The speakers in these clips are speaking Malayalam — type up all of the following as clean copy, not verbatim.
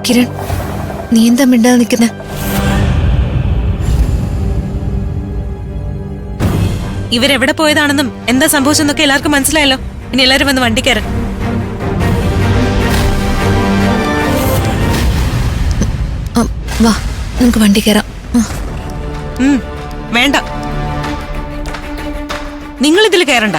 കിരൺ, നീ എന്താ മിണ്ടാതെ നിൽക്കുന്നെ? ഇവരെവിടെ പോയതാണെന്നും എന്താ സംഭവിച്ചെന്നൊക്കെ എല്ലാവർക്കും മനസ്സിലായല്ലോ. ഇനി എല്ലാരും വന്ന് വണ്ടി കയറാൻ. വാ, നമുക്ക് വണ്ടി കയറാം. വേണ്ട, നിങ്ങൾ ഇതിൽ കയറണ്ട.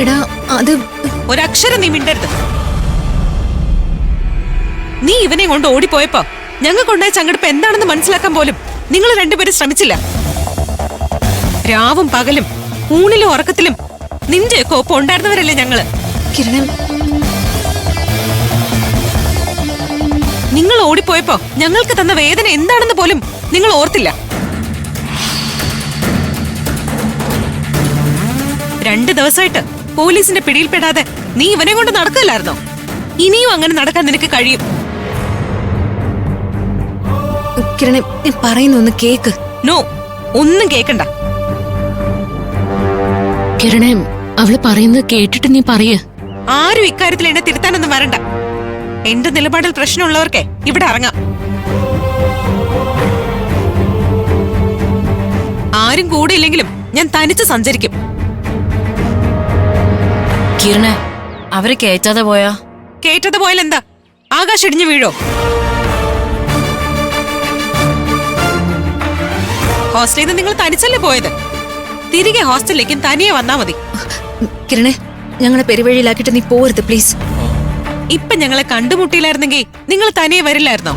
എടാ, അത് ഒരക്ഷരം നീ മിണ്ടരുത്. നീ ഇവനെ കൊണ്ട് ഓടിപ്പോയപ്പോ ഞങ്ങൾക്കുണ്ടായ ചങ്കടപ്പ് എന്താണെന്ന് മനസ്സിലാക്കാൻ പോലും നിങ്ങൾ രണ്ടുപേരും ശ്രമിച്ചില്ല. രാവും പകലും ഊണിലും ഉറക്കത്തിലും നിന്റെയൊക്കെ ഒപ്പം ഉണ്ടായിരുന്നവരല്ലേ ഞങ്ങള്. കിരണൻ, നിങ്ങൾ ഓടിപ്പോയപ്പോ ഞങ്ങൾക്ക് തന്ന വേദന എന്താണെന്ന് പോലും നിങ്ങൾ ഓർത്തില്ല. 2 ദിവസമായിട്ട് പോലീസിന്റെ പിടിയിൽപ്പെടാതെ നീ ഇവനെ കൊണ്ട് നടക്കില്ലായിരുന്നോ? ഇനിയും അങ്ങനെ നടക്കാൻ നിനക്ക് കഴിയും. കിരണെ, നീ പറയുന്ന ഒന്ന് കേക്ക്. നോ, ഒന്നും കേക്കണ്ട. കിരണേ, അവള് പറയുന്നത് കേട്ടിട്ട് നീ പറയ്. ആരും ഇക്കാര്യത്തിൽ എന്നെ തിരുത്താനൊന്നും വരണ്ട. എന്റെ നിലപാടിൽ പ്രശ്നമുള്ളവർക്കെ ഇവിടെ ഇറങ്ങാം. ആരും കൂടെ ഇല്ലെങ്കിലും ഞാൻ തനിച്ച് സഞ്ചരിക്കും. കിരണേ, അവരെ കേറ്റാതെ പോയാ? കേട്ടത് പോയാൽ എന്താ? ആകാശം ഇടിഞ്ഞു വീഴോ? ഹോസ്റ്റലിൽ നിന്ന് നിങ്ങൾ തനിച്ചല്ലേ പോയത്? തിരികെ ഹോസ്റ്റലിലേക്കും തനിയെ വന്നാ മതി. കിരണെ, ഞങ്ങളെ പെരുവഴിയിലാക്കിട്ട് നീ പോരുത് പ്ലീസ്. ഇപ്പൊ ഞങ്ങളെ കണ്ടുമുട്ടിയില്ലായിരുന്നെങ്കിൽ നിങ്ങൾ തനിയെ വരില്ലായിരുന്നോ?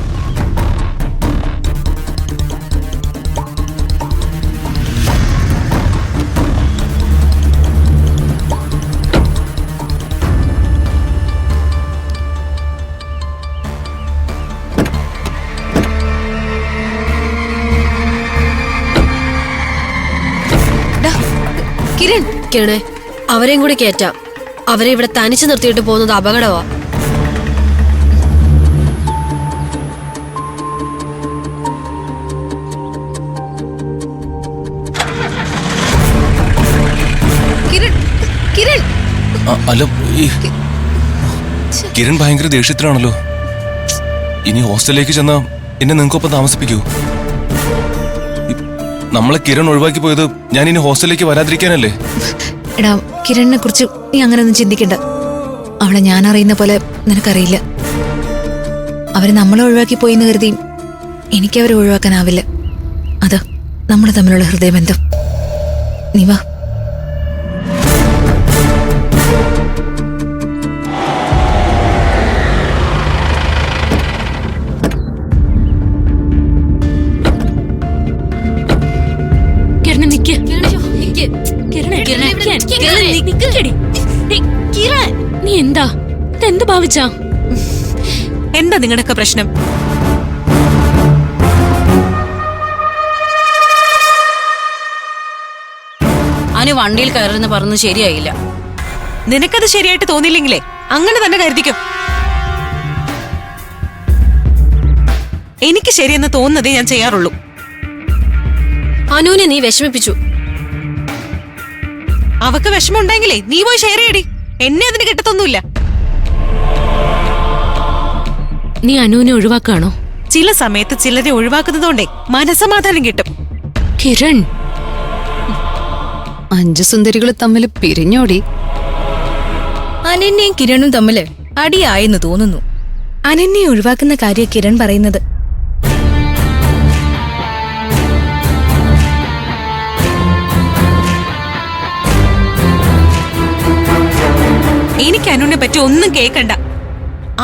കിരൺ, കിരണേ, അവരെയും കൂടി കേറ്റാം. അവരെ ഇവിടെ തനിച്ചു നിർത്തിയിട്ട് പോകുന്നത് അപകടമാ. കിരൺ, കിരൺ. അല്ല, കിരൺ ഭയങ്കര ദേഷ്യത്തിലാണല്ലോ. ഇനി ഹോസ്റ്റലിലേക്ക് ചെന്നാ എന്നെ നിങ്ങൾക്കൊപ്പം താമസിപ്പിക്കൂ? നമ്മളെ കിരൺ ഒഴിവാക്കി പോയത് ഞാൻ ഇനി ഹോസ്റ്റലിലേക്ക് വരാതിരിക്കാനല്ലേ? എടാ, കിരണിനെ കുറിച്ച് നീ അങ്ങനെയൊന്നും ചിന്തിക്കണ്ട. അവളെ ഞാൻ അറിയുന്ന പോലെ നിനക്കറിയില്ല. അവര് നമ്മളെ ഒഴിവാക്കി പോയിന്ന് കരുതി എനിക്കവരെ ഒഴിവാക്കാനാവില്ല. അത് നമ്മൾ തമ്മിലുള്ള ഹൃദയബന്ധം. നീ വാ. നീ എന്താ എന്ത് ഭാവിച്ചാ? എന്താ നിങ്ങളുടെയൊക്കെ പ്രശ്നം? അനു വണ്ടിയിൽ കയറുന്ന പറഞ്ഞത് ശരിയായില്ല. നിനക്കത് ശരിയായിട്ട് തോന്നിയില്ലെങ്കിലേ അങ്ങനെ തന്നെ കരുതിക്കും. എനിക്ക് ശരിയെന്ന് തോന്നുന്നതേ ഞാൻ ചെയ്യാറുള്ളൂ. അനുവിനെ നീ വിഷമിപ്പിച്ചു. അവക്ക് വിഷമമുണ്ടെങ്കിലേ നീ പോയി ഷെയർ ചെയ്യടി. എന്നെ അതിന് കിട്ടത്തൊന്നുമില്ല. നീ അനുവിനെ ഒഴിവാക്കാണോ? ചില സമയത്ത് ചിലരെ ഒഴിവാക്കുന്നതുകൊണ്ടേ മനസമാധാനം കിട്ടും. കിരൺ, 5 സുന്ദരികൾ തമ്മിൽ പിരിഞ്ഞോടി. അനന്യയും കിരണും തമ്മില് അടിയായെന്ന് തോന്നുന്നു. അനന്യയെ ഒഴിവാക്കുന്ന കാര്യം കിരൺ പറയുന്നത്. എനിക്ക് അനുവിനെ പറ്റി ഒന്നും കേൾക്കണ്ട.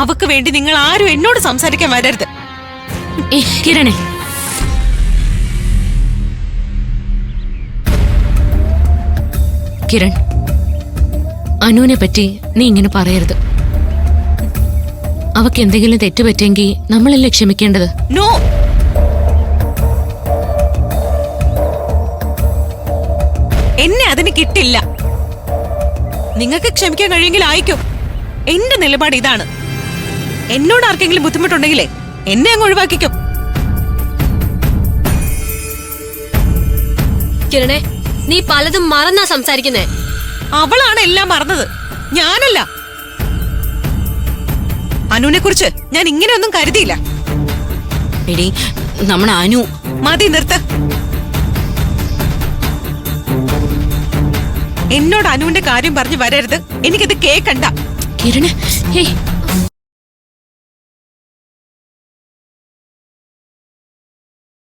അവക്ക് വേണ്ടി നിങ്ങൾ ആരും എന്നോട് സംസാരിക്കാൻ വരരുത്. കിരണേ, കിരൺ, അനുവിനെ പറ്റി നീ ഇങ്ങനെ പറയരുത്. അവക്ക് എന്തെങ്കിലും തെറ്റുപറ്റെങ്കിൽ നമ്മളല്ലേ ക്ഷമിക്കേണ്ടത്? നോ, എന്നെ അതിന് കിട്ടില്ല. നിങ്ങൾക്ക് ക്ഷമിക്കാൻ കഴിയുമെങ്കിൽ ആയിക്കോ. എന്റെ നിലപാട് ഇതാണ്. എന്നോട് ആർക്കെങ്കിലും ബുദ്ധിമുട്ടുണ്ടെങ്കിലേ എന്നെ അങ്ങ് ഒഴിവാക്കിക്കോ. കിരണേ, നീ പലതും മറന്നാ സംസാരിക്കുന്നേ. അവളാണ് എല്ലാം മറന്നത്, ഞാനല്ല. അനുവിനെ കുറിച്ച് ഞാൻ ഇങ്ങനെയൊന്നും കരുതിയില്ല. എടി നമ്മുടെ അനു. മതി, നിർത്ത്. എന്നോട് അനുവിന്റെ കാര്യം പറഞ്ഞു വരരുത്. എനിക്കത് കേക്കണ്ട. കിരണ്, ഏയ്